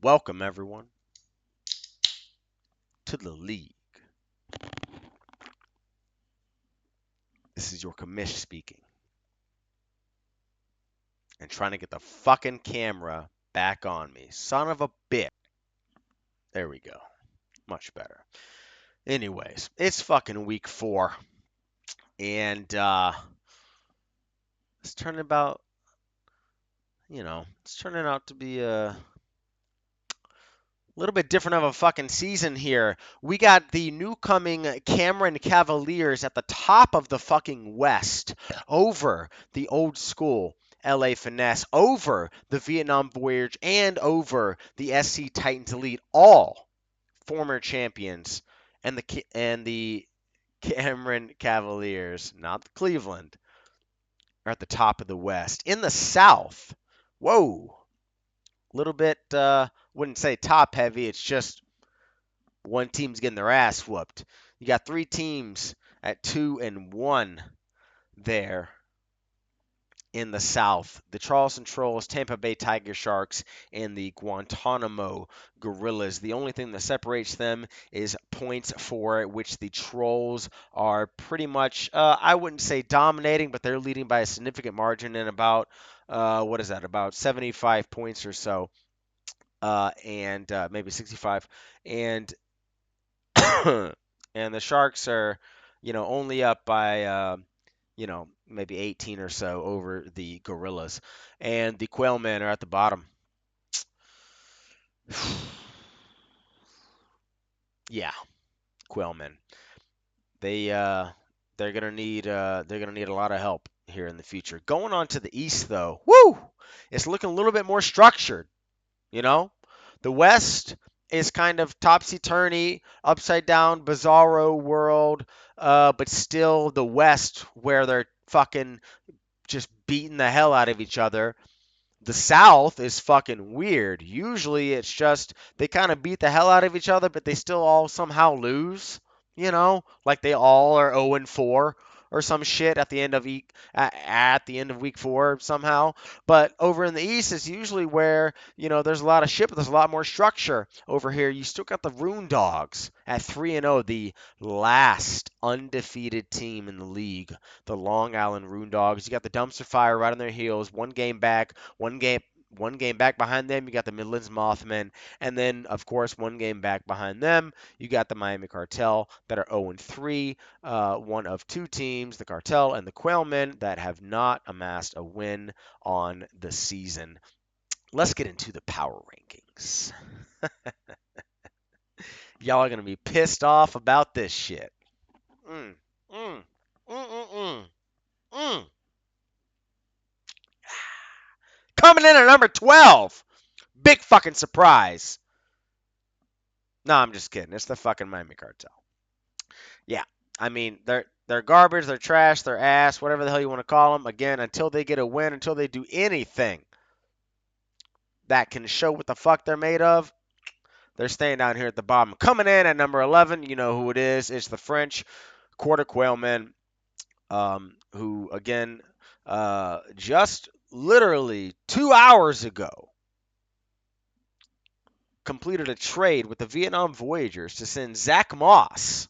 Welcome, everyone, to the league. This is your commish speaking and trying to get the fucking camera back on me. Son of a bitch. There we go. Much better. Anyways, it's fucking week 4, and it's turning about, it's turning out to be a little bit different of a fucking season here. We got the new coming Cameron Cavaliers at the top of the fucking West over the old school LA Finesse, over the Vietnam Voyage, and over the SC Titans Elite, all former champions, and the Cameron Cavaliers, not Cleveland, are at the top of the West. In the South, whoa, little bit, wouldn't say top heavy. It's just one team's getting their ass whooped. You got 3 teams at 2-1 there in the South: the Charleston Trolls, Tampa Bay Tiger Sharks, and the Guantanamo Gorillas. The only thing that separates them is points, for which the Trolls are pretty much, I wouldn't say dominating, but they're leading by a significant margin in about, what is that, about 75 points or so, and maybe 65. And and the Sharks are, only up by, maybe 18 or so over the Gorillas. And the Quailmen are at the bottom. Yeah, Quailmen. They they're gonna need a lot of help here in the future. Going on to the East though, woo! It's looking a little bit more structured. You know, the West is kind of topsy-turvy, upside down, bizarro world, but still the West where they're fucking just beating the hell out of each other. The South is fucking weird. Usually it's just they kind of beat the hell out of each other, but they still all somehow lose. Like they all are 0-4 or some shit at the end of week 4 somehow. But over in the East is usually where there's a lot of shit, but there's a lot more structure. Over here, you still got the Rune Dogs at 3-0, the last undefeated team in the league, the Long Island Rune Dogs. You got the Dumpster Fire right on their heels, one game back, one game back behind them. You got the Midlands Mothmen, and then of course one game back behind them, you got the Miami Cartel that are 0-3. One of 2 teams, the Cartel and the Quailmen, that have not amassed a win on the season. Let's get into the power rankings. Y'all are gonna be pissed off about this shit. Mm, mm, mm, mm, mm, mm. Coming in at number 12. Big fucking surprise. No, I'm just kidding. It's the fucking Miami Cartel. Yeah, I mean they're garbage, they're trash, they're ass, whatever the hell you want to call them. Again, until they get a win, until they do anything that can show what the fuck they're made of, they're staying down here at the bottom. Coming in at number 11, you know who it is. It's the French Quarter Quailmen, who again, just literally 2 hours ago completed a trade with the Vietnam Voyagers to send Zach Moss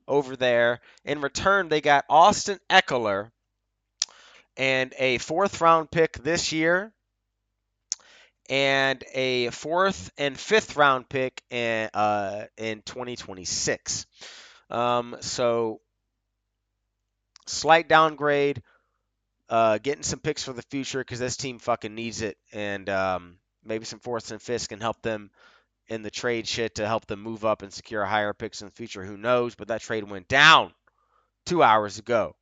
over there. In return, they got Austin Eckler and a 4th-round pick this year, and a 4th and 5th-round pick in 2026. So slight downgrade, getting some picks for the future because this team fucking needs it, and maybe some 4ths and 5ths can help them in the trade shit to help them move up and secure higher picks in the future. Who knows? But that trade went down 2 hours ago.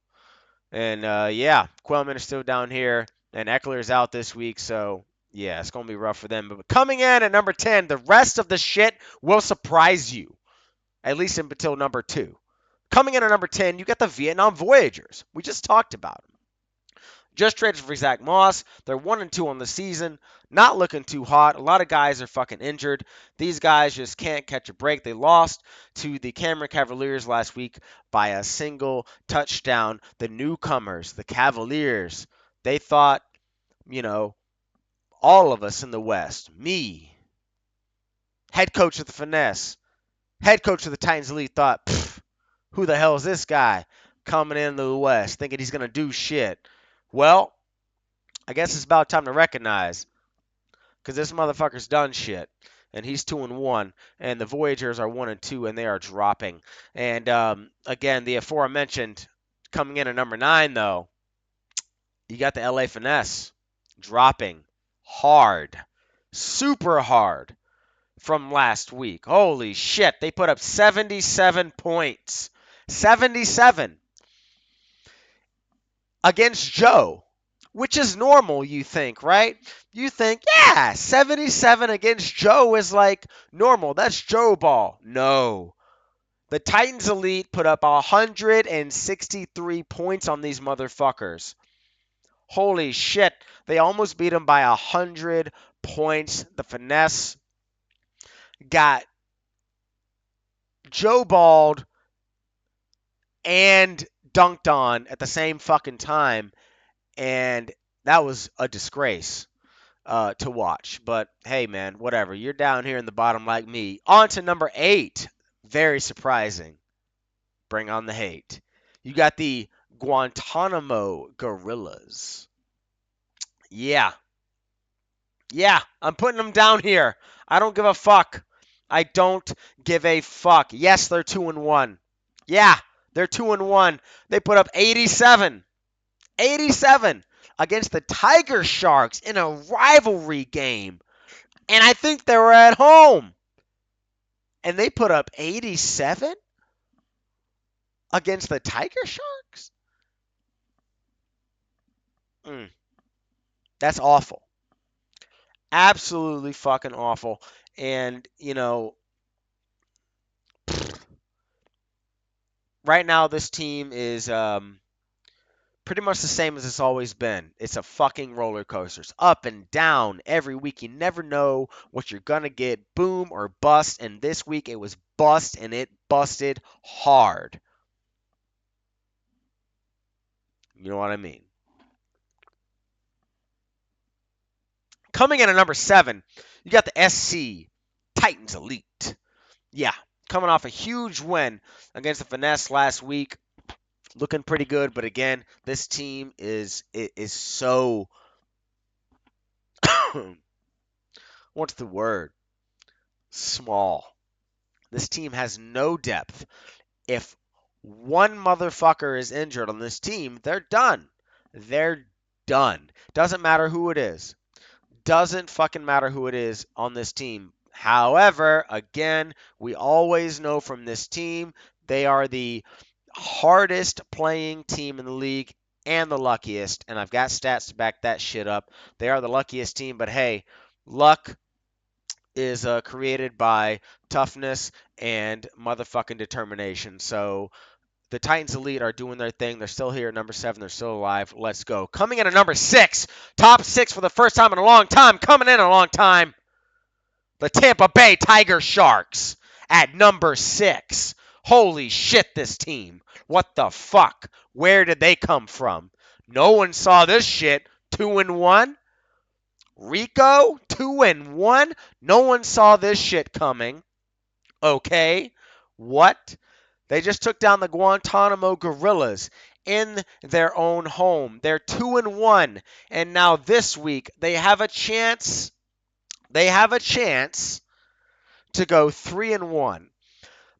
And yeah, Quellman is still down here, and Eckler is out this week, so yeah, it's going to be rough for them. But coming in at number 10, the rest of the shit will surprise you, at least until number 2. Coming in at number 10, you got the Vietnam Voyagers. We just talked about them. Just traded for Zach Moss. They're 1-2 on the season. Not looking too hot. A lot of guys are fucking injured. These guys just can't catch a break. They lost to the Cameron Cavaliers last week by a single touchdown. The newcomers, the Cavaliers, they thought, you know, all of us in the West, me, Head coach of the Finesse. Head coach of the Titans Elite thought, who the hell is this guy coming into the West thinking he's going to do shit? Well, I guess it's about time to recognize because this motherfucker's done shit. And he's 2-1, and the Voyagers are 1-2, and they are dropping. And again, the aforementioned coming in at number 9, though, you got the LA Finesse dropping hard, super hard from last week. Holy shit, they put up 77 points. 77 against Joe, which is normal, you think, right? You think, yeah, 77 against Joe is like normal. That's Joe ball. No. The Titans Elite put up 163 points on these motherfuckers. Holy shit. They almost beat them by 100 points. The Finesse got Joe balled and dunked on at the same fucking time. And that was a disgrace to watch. But hey, man, whatever. You're down here in the bottom like me. On to number 8. Very surprising. Bring on the hate. You got the Guantanamo Gorillas. Yeah. Yeah, I'm putting them down here. I don't give a fuck. I don't give a fuck. Yes, they're 2-1. Yeah, they're 2-1. They put up 87. 87 against the Tiger Sharks in a rivalry game. And I think they were at home. And they put up 87 against the Tiger Sharks? That's awful. Absolutely fucking awful. And, right now this team is pretty much the same as it's always been. It's a fucking roller coaster. It's up and down every week. You never know what you're going to get. Boom or bust. And this week it was bust, and it busted hard. You know what I mean? Coming in at number 7, you got the SC Titans Elite. Yeah, coming off a huge win against the Finesse last week. Looking pretty good, but again, this team is so what's the word? Small. This team has no depth. If one motherfucker is injured on this team, they're done. They're done. Doesn't matter who it is. Doesn't fucking matter who it is on this team. However, again, we always know from this team, they are the hardest playing team in the league and the luckiest. And I've got stats to back that shit up. They are the luckiest team, but hey, luck is created by toughness and motherfucking determination. So the Titans Elite are doing their thing. They're still here at number 7. They're still alive. Let's go. Coming in at number 6. Top 6 for the first time in a long time. Coming in a long time. The Tampa Bay Tiger Sharks at number 6. Holy shit, this team. What the fuck? Where did they come from? No one saw this shit. 2-1. Rico, 2-1. No one saw this shit coming. Okay. What? They just took down the Guantanamo Gorillas in their own home. They're 2-1. And now this week they have a chance. They have a chance to go 3-1.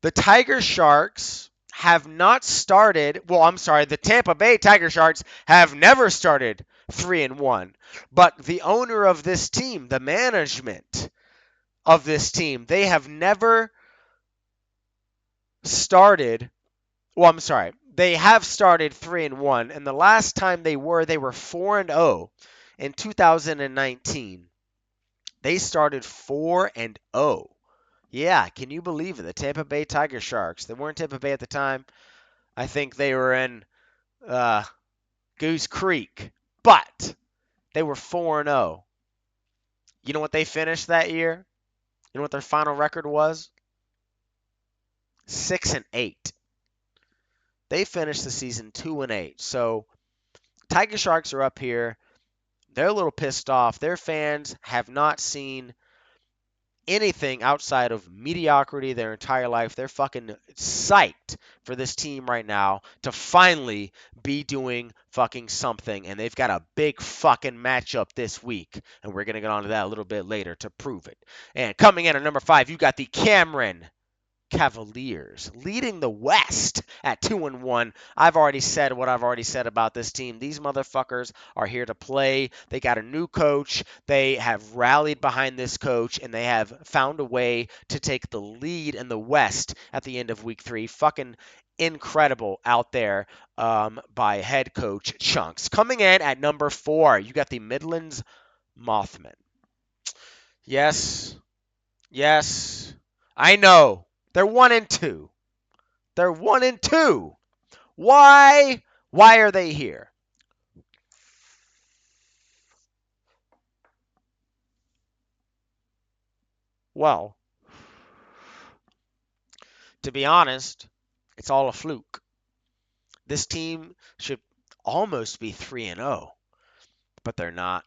The Tiger Sharks have not started. Well, I'm sorry. The Tampa Bay Tiger Sharks have never started 3-1. But the owner of this team, the management of this team, they have never started. Well, I'm sorry. They have started 3-1, and the last time they were 4-0 in 2019. They started 4-0. Yeah, can you believe it? The Tampa Bay Tiger Sharks. They weren't Tampa Bay at the time. I think they were in Goose Creek, but they were 4-0. You know what they finished that year? You know what their final record was? 6-8. They finished the season 2-8. So Tiger Sharks are up here. They're a little pissed off. Their fans have not seen anything outside of mediocrity their entire life. They're fucking psyched for this team right now to finally be doing fucking something. And they've got a big fucking matchup this week. And we're going to get onto that a little bit later to prove it. And coming in at number 5, you got the Cameron Cavaliers leading the West at 2-1. I've already said what I've already said about this team. These motherfuckers are here to play. They got a new coach. They have rallied behind this coach and they have found a way to take the lead in the West at the end of week 3. Fucking incredible out there by head coach Chunks. Coming in at number 4, you got the Midlands Mothmen. Yes, yes, I know. They're 1-2. They're 1-2. Why? Why are they here? Well, to be honest, it's all a fluke. This team should almost be 3-0, but they're not.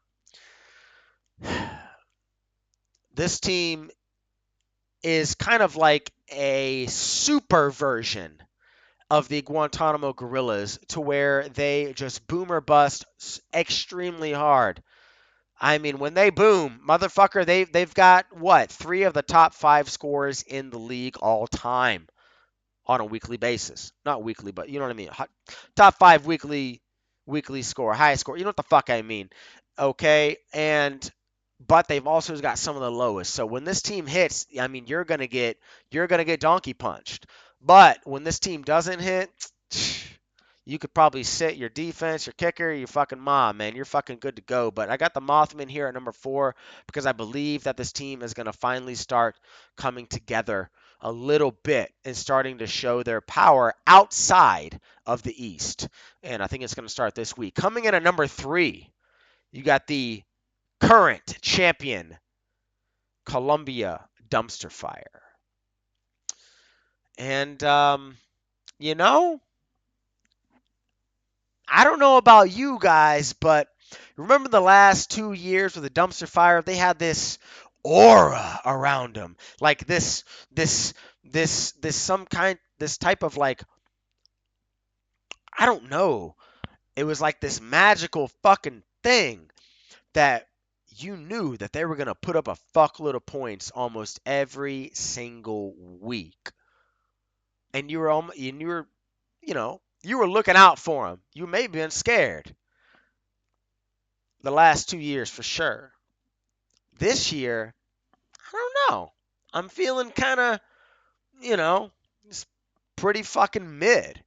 This team is kind of like a super version of the Guantanamo Gorillas to where they just boom or bust extremely hard. I mean, when they boom, motherfucker, they've got what, 3 of the top 5 scorers in the league all time on a weekly basis. Not weekly, but you know what I mean. Top 5 weekly score, high score. You know what the fuck I mean? Okay, and but they've also got some of the lowest. So when this team hits, I mean, you're gonna get donkey punched. But when this team doesn't hit, you could probably sit your defense, your kicker, your fucking mom, man. You're fucking good to go. But I got the Mothman here at number 4 because I believe that this team is going to finally start coming together a little bit and starting to show their power outside of the East. And I think it's going to start this week. Coming in at number 3, you got the current champion, Columbia Dumpster Fire. And, you know, I don't know about you guys, but remember the last 2 years with the Dumpster Fire? They had this aura around them, like this type of like, I don't know. It was like this magical fucking thing that you knew that they were gonna put up a fuckload of points almost every single week, and you were looking out for them. You may have been scared the last 2 years for sure. This year, I don't know. I'm feeling kind of, you know, it's pretty fucking mid.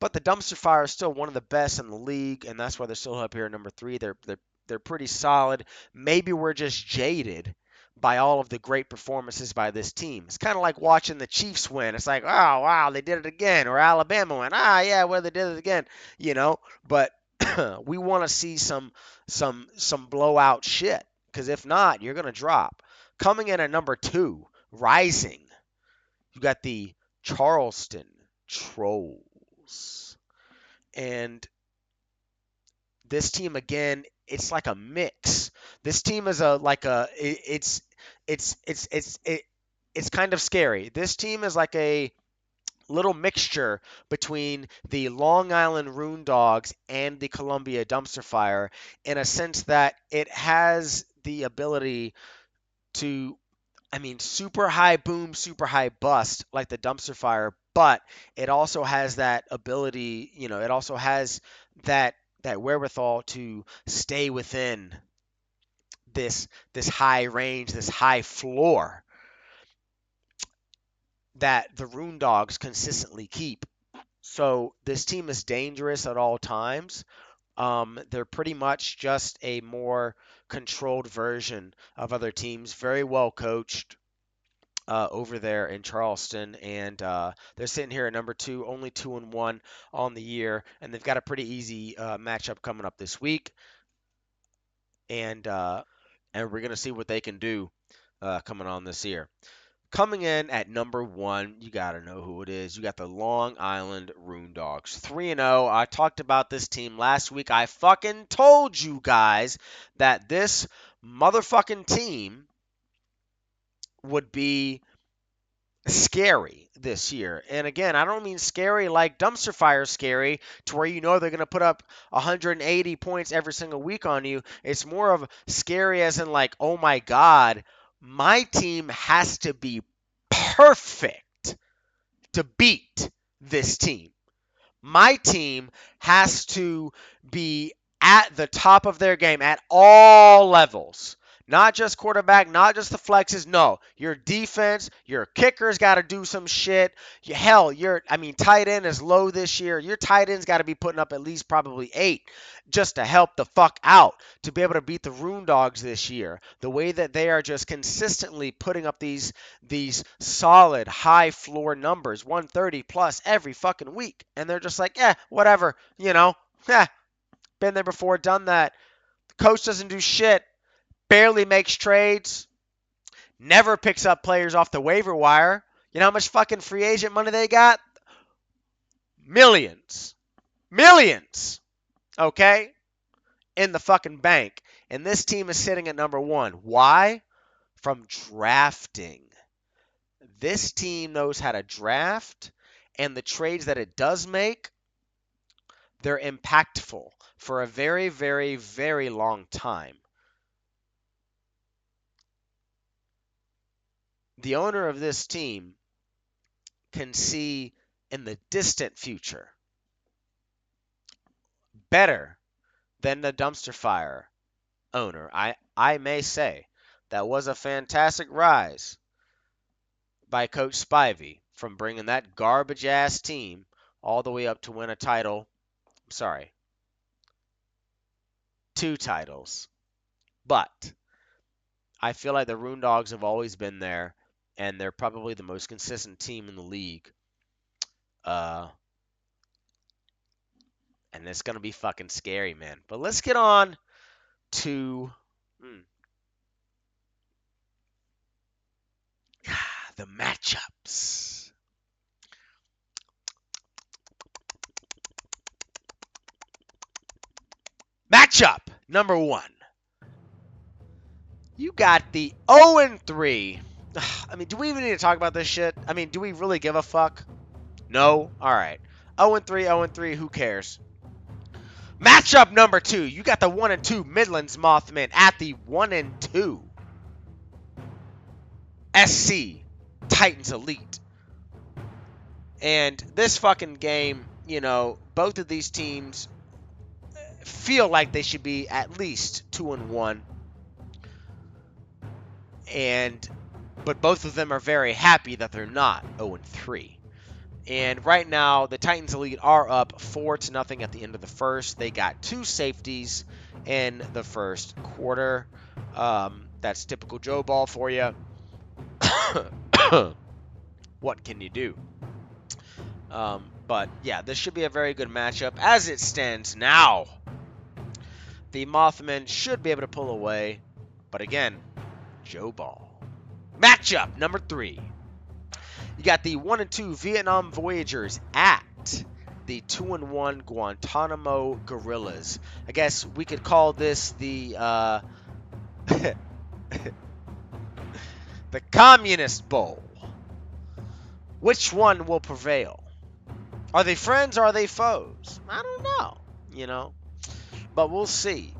But the Dumpster Fire is still one of the best in the league, and that's why they're still up here at number 3. They're pretty solid. Maybe we're just jaded by all of the great performances by this team. It's kind of like watching the Chiefs win. It's like, oh wow, they did it again, or Alabama win. Ah, yeah, well they did it again, you know. But we want to see some blowout shit, because if not, you're gonna drop. Coming in at number 2, rising, you got the Charleston Trolls. And this team again, it's like a mix. This team is a like a it's kind of scary. This team is like a little mixture between the Long Island Rune Dogs and the Columbia Dumpster Fire in a sense that it has the ability to, I mean, super high boom, super high bust like the Dumpster Fire, but it also has that ability, it also has that wherewithal to stay within this high range, this high floor that the Rune Dogs consistently keep. So this team is dangerous at all times. They're pretty much just a more controlled version of other teams, very well coached, over there in Charleston, and they're sitting here at number 2, only 2-1 on the year, and they've got a pretty easy matchup coming up this week, and we're gonna see what they can do coming on this year. Coming in at number 1, you gotta know who it is. You got the Long Island Rune Dogs, 3-0. I talked about this team last week. I fucking told you guys that this motherfucking team would be scary this year. And again, I don't mean scary like dumpster fire scary to where you know they're going to put up 180 points every single week on you. It's more of scary as in like, oh my God, my team has to be perfect to beat this team. My team has to be at the top of their game at all levels. Not just quarterback, not just the flexes. No, your defense, your kickers got to do some shit. Hell, tight end is low this year. Your tight end's got to be putting up at least probably 8 just to help the fuck out to be able to beat the Rune Dogs this year. The way that they are just consistently putting up these solid high floor numbers, 130 plus every fucking week. And they're just like, whatever, been there before, done that. The coach doesn't do shit, barely makes trades, never picks up players off the waiver wire. You know how much fucking free agent money they got? Millions. Millions. Okay? In the fucking bank. And this team is sitting at number 1. Why? From drafting. This team knows how to draft, and the trades that it does make, they're impactful for a very, very, very long time. The owner of this team can see in the distant future better than the dumpster fire owner. I may say that was a fantastic rise by Coach Spivey from bringing that garbage ass team all the way up to win a title. Sorry, 2 titles. But I feel like the Rune Dogs have always been there, and they're probably the most consistent team in the league. And it's going to be fucking scary, man. But let's get on to the matchups. Matchup number 1. You got the 0-3. I mean, do we even need to talk about this shit? I mean, do we really give a fuck? No? Alright. 0-3, 0-3, who cares? Matchup number 2. You got the 1-2 Midlands Mothmen at the 1-2 SC Titans Elite. And this fucking game, both of these teams feel like they should be at least 2-1. But both of them are very happy that they're not 0-3. And right now, the Titans Elite are up 4-0 at the end of the first. They got 2 safeties in the first quarter. That's typical Joe Ball for you. What can you do? But yeah, this should be a very good matchup. As it stands now, the Mothmen should be able to pull away. But again, Joe Ball. Matchup number 3. You got the 1-2 Vietnam Voyagers at the 2-1 Guantanamo Gorillas. I guess we could call this the the Communist Bowl. Which one will prevail? Are they friends or are they foes? I don't know, But we'll see.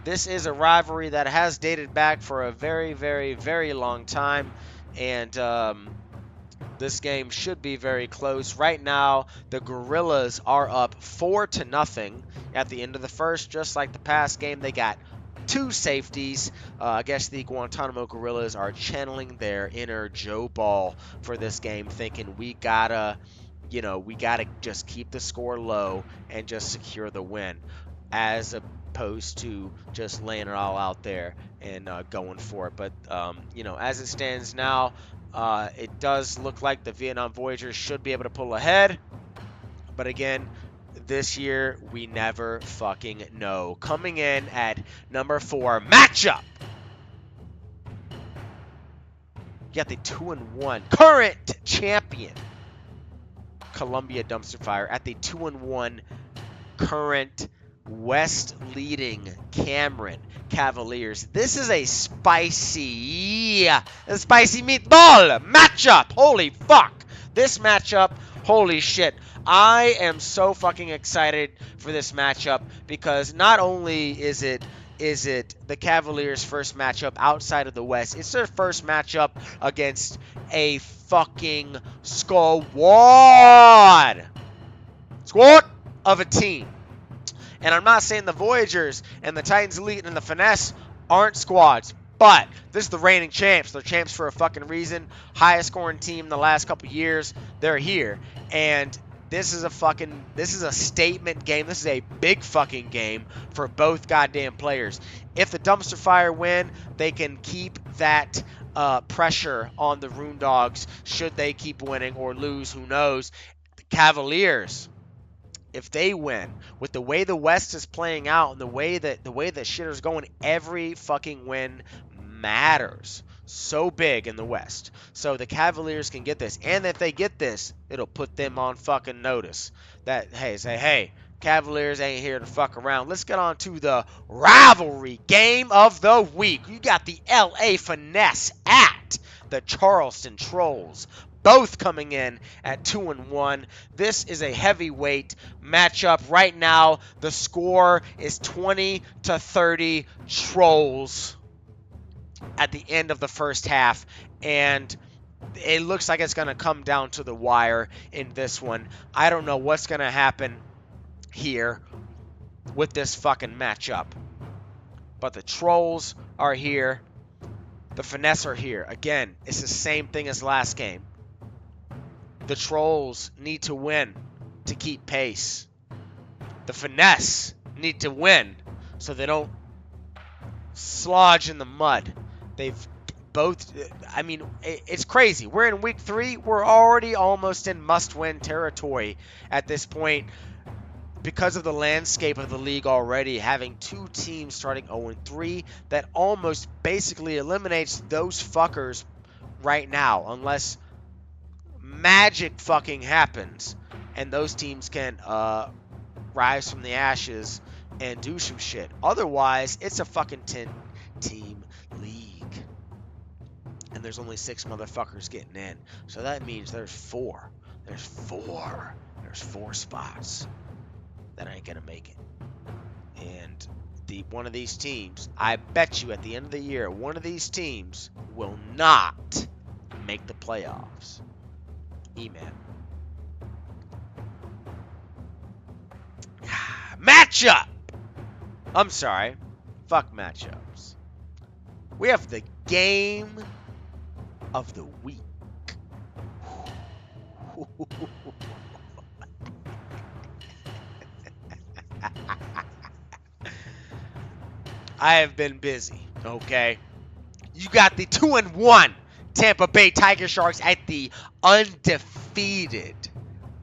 This is a rivalry that has dated back for a very, very, very long time. And this game should be very close. Right now, the Gorillas are up 4-0 at the end of the first. Just like the past game, they got 2 safeties. I guess the Guantanamo Gorillas are channeling their inner Joe Ball for this game, thinking we gotta just keep the score low and just secure the win, as opposed to just laying it all out there and going for it. But as it stands now, it does look like the Vietnam Voyagers should be able to pull ahead. But again, this year, we never fucking know. Coming in at number 4, matchup. You got the 2-1 current champion, Columbia Dumpster Fire, at the 2-1 current West leading Cameron. Cavaliers. This is a spicy meatball matchup. Holy fuck. This matchup, holy shit. I am so fucking excited for this matchup because not only is it the Cavaliers' first matchup outside of the West, it's their first matchup against a fucking squad of a team. And I'm not saying the Voyagers and the Titans Elite and the Finesse aren't squads, but this is the reigning champs. They're champs for a fucking reason. Highest scoring team the last couple years. They're here. And this is a statement game. This is a big fucking game for both goddamn players. If the Dumpster Fire win, they can keep that pressure on the Rune Dogs should they keep winning or lose, who knows. The Cavaliers, if they win, with the way the West is playing out and the way that shit is going, every fucking win matters. So big in the West. So the Cavaliers can get this. And if they get this, it'll put them on fucking notice. That, hey, Cavaliers ain't here to fuck around. Let's get on to the rivalry game of the week. You got the LA Finesse at the Charleston Trolls, both coming in at 2-1. This is a heavyweight matchup. Right now, the score is 20-30 Trolls at the end of the first half, and it looks like it's going to come down to the wire in this one. I don't know what's going to happen here with this fucking matchup, but the Trolls are here. The Finesse are here. Again, it's the same thing as last game. The Trolls need to win to keep pace. The Finesse need to win so they don't slodge in the mud. They've both, I mean, it's crazy. We're in week 3. We're already almost in must-win territory at this point because of the landscape of the league already, having 2 teams starting 0-3. That almost basically eliminates those fuckers right now, unless magic fucking happens and those teams can rise from the ashes and do some shit. Otherwise, it's a fucking 10-team league. And there's only 6 motherfuckers getting in. So that means there's 4. There's 4 spots that ain't gonna make it. And one of these teams, I bet you at the end of the year, one of these teams will not make the playoffs. E-Man. Matchup! I'm sorry. Fuck matchups. We have the game of the week. I have been busy, okay? You got the 2-1 Tampa Bay Tiger Sharks at the undefeated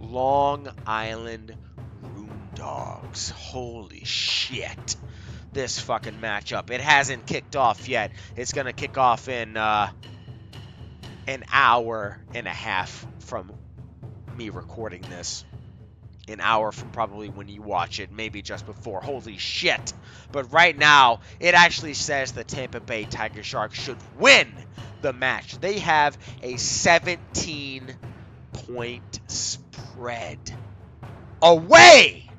Long Island Rune Dogs. Holy shit. This fucking matchup. It hasn't kicked off yet. It's going to kick off in an hour and a half from me recording this. An hour from probably when you watch it, maybe just before. Holy shit. But right now, it actually says the Tampa Bay Tiger Sharks should win the match. They have a 17-point spread away.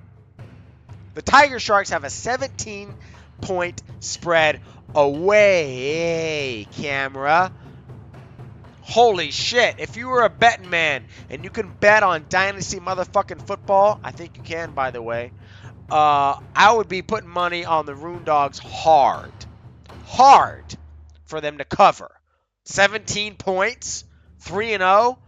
The Tiger Sharks have a 17-point spread away, camera. Holy shit. If you were a betting man and you can bet on Dynasty motherfucking football, I think you can, by the way, I would be putting money on the Rune Dogs hard for them to cover. 17 points, 3-0.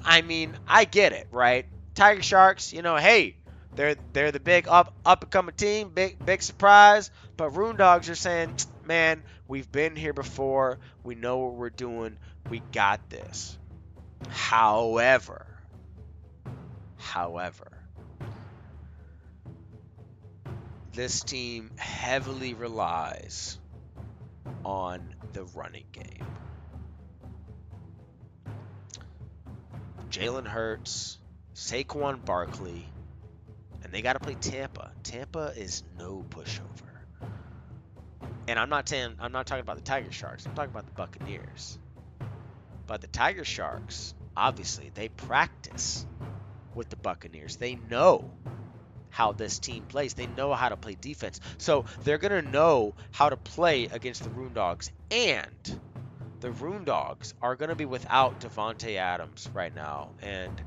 I mean, I get it, right? Tiger Sharks, you know, hey, they're the big up and coming team, big surprise. But Rune Dogs are saying, man, we've been here before. We know what we're doing. We got this. However, this team heavily relies on the running game. Jalen Hurts, Saquon Barkley, and they got to play Tampa. Tampa is no pushover. And I'm not talking about the Tiger Sharks. I'm talking about the Buccaneers. But the Tiger Sharks, obviously, they practice with the Buccaneers. They know how this team plays. They know how to play defense. So they're going to know how to play against the Roondogs. And the Roondogs are going to be without Davante Adams right now. And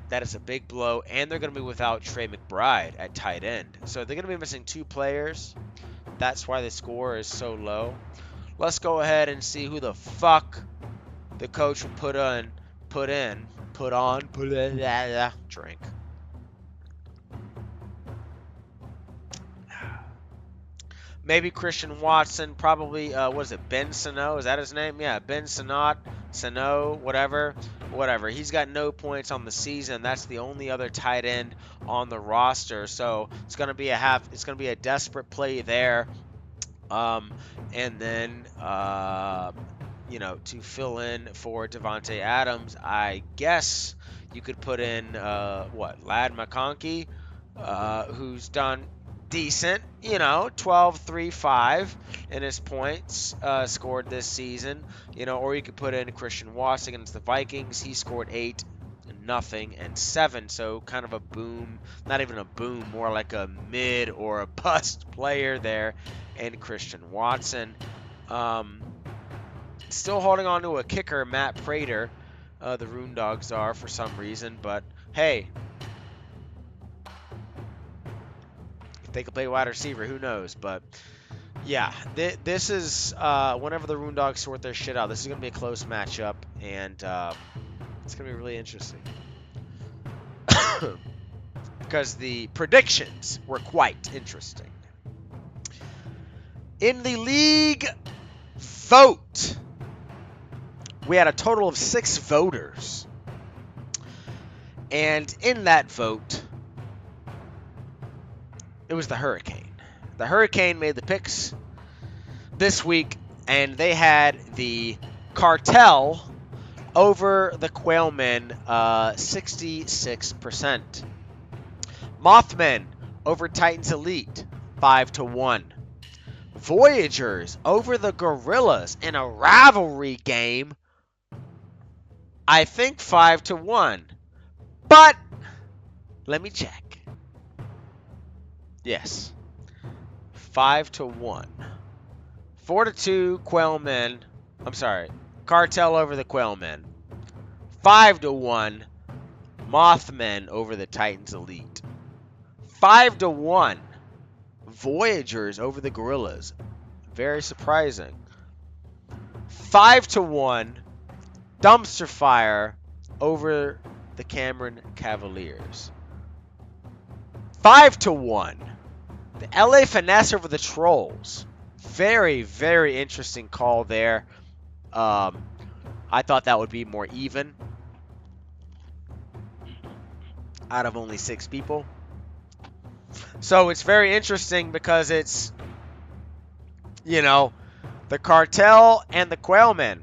that is a big blow. And they're going to be without Trey McBride at tight end. So they're going to be missing 2 players. That's why the score is so low. Let's go ahead and see who the fuck the coach will put on, drink. Maybe Christian Watson, probably, what is it, Ben Sano? Is that his name? Yeah, Ben Sano, whatever. He's got no points on the season. That's the only other tight end on the roster. So it's gonna be a desperate play there. And then to fill in for Davante Adams, I guess you could put in Ladd McConkey, who's done decent, 12, 3, 5 in his points scored this season, or you could put in Christian Watson against the Vikings. He scored 8, nothing, and 7, so kind of a boom, not even a boom, more like a mid or a bust player there, and Christian Watson. Still holding on to a kicker, Matt Prater. The Roondogs are for some reason, but hey, if they could play wide receiver, who knows? But yeah, this is whenever the Roondogs sort their shit out, this is going to be a close matchup, and it's going to be really interesting. Because the predictions were quite interesting. In the league vote, we had a total of 6 voters. And in that vote, it was the Hurricane. The Hurricane made the picks this week, and they had the Cartel over the Quailmen, 66%. Mothmen over Titans Elite, 5-1. Voyagers over the Gorillas in a rivalry game, I think 5-1. But let me check. Yes, 5-1. 4-2 Quailmen. I'm sorry, Cartel over the Quailmen. 5-1 Mothmen over the Titans Elite. 5-1 Voyagers over the Gorillas. Very surprising. 5-1 Dumpster Fire over the Cameron Cavaliers. 5-1 the LA Finesse over the Trolls. Very, very interesting call there. I thought that would be more even out of only 6 people. So it's very interesting because it's, the Cartel and the Quailmen,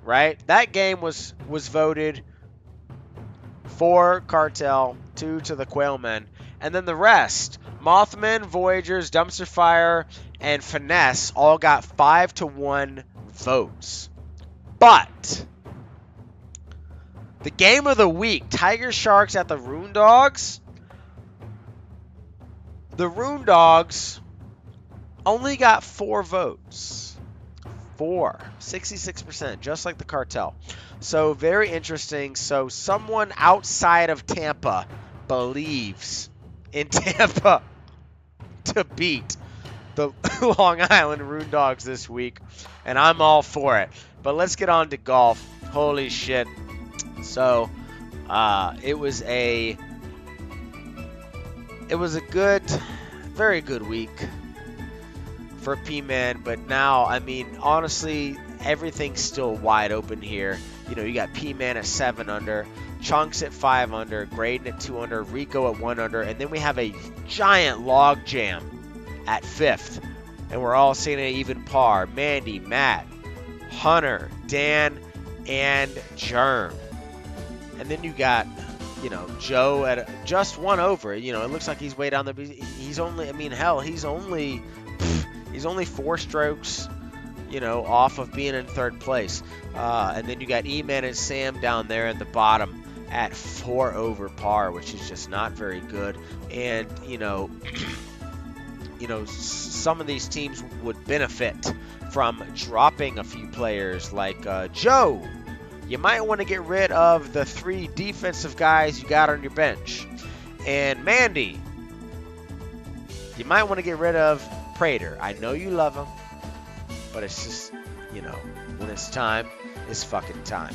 right? That game was voted for Cartel, 2 to the Quailmen. And then the rest, Mothmen, Voyagers, Dumpster Fire, and Finesse all got 5-1 votes. But the game of the week, Tiger Sharks at the Roondogs. The Roondogs only got 4 votes. 66%, just like the Cartel. So very interesting. So someone outside of Tampa believes in Tampa to beat the Long Island Roondogs this week, and I'm all for it. But let's get on to golf. Holy shit. So it was a very good week for P-Man, but now, honestly, everything's still wide open here. You got P-Man at 7 under, Chunks at 5 under, Graydon at 2 under, Rico at 1 under, and then we have a giant log jam at 5th, and we're all sitting at even par. Mandy, Matt, Hunter, Dan, and Germ. And then you got Joe at just one over. It looks like he's way down there. He's only, I mean, hell, he's only 4 strokes, off of being in third place. And then you got E-Man and Sam down there at the bottom at 4 over par, which is just not very good. And, some of these teams would benefit from dropping a few players like Joe. You might want to get rid of the 3 defensive guys you got on your bench. And Mandy, you might want to get rid of Prater. I know you love him, but it's just, when it's time, it's fucking time.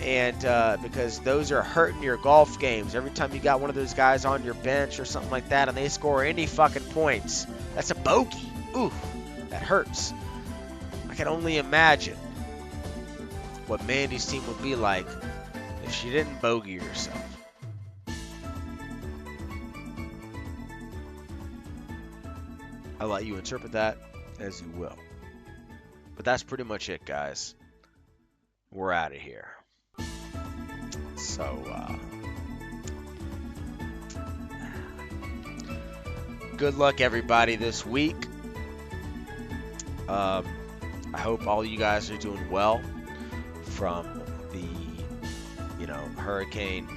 And because those are hurting your golf games. Every time you got one of those guys on your bench or something like that and they score any fucking points, that's a bogey. Ooh, that hurts. I can only imagine what Mandy's team would be like if she didn't bogey herself. I'll let you interpret that as you will. But that's pretty much it, guys. We're out of here. So, good luck, everybody, this week. I hope all you guys are doing well from the, hurricane.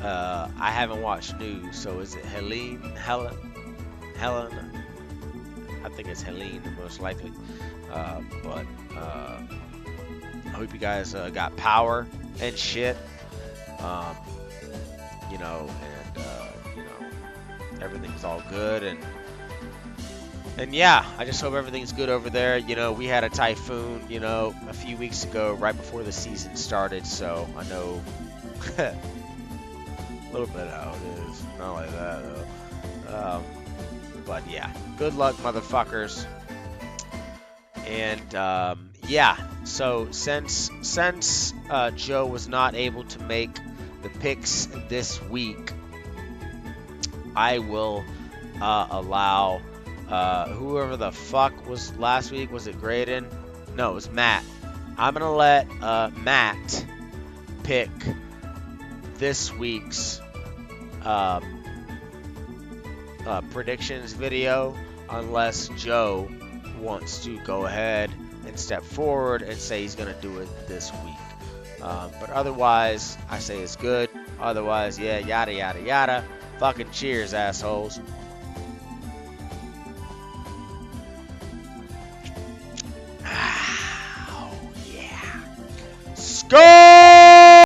I haven't watched news, so is it Helen? I think it's Helene, most likely. But I hope you guys got power and shit. Everything's all good, and yeah, I just hope everything's good over there. We had a typhoon, a few weeks ago, right before the season started, so I know a little bit how it is. Not like that, though. But yeah, good luck, motherfuckers. And yeah, so since Joe was not able to make the picks this week, I will allow whoever the fuck was last week. Was it Graydon? No, it was Matt. I'm gonna let Matt pick this week's predictions video, unless Joe wants to go ahead and step forward and say he's gonna do it this week. But otherwise, I say it's good. Otherwise, yeah, yada yada yada. Fucking cheers, assholes. Oh yeah. Score!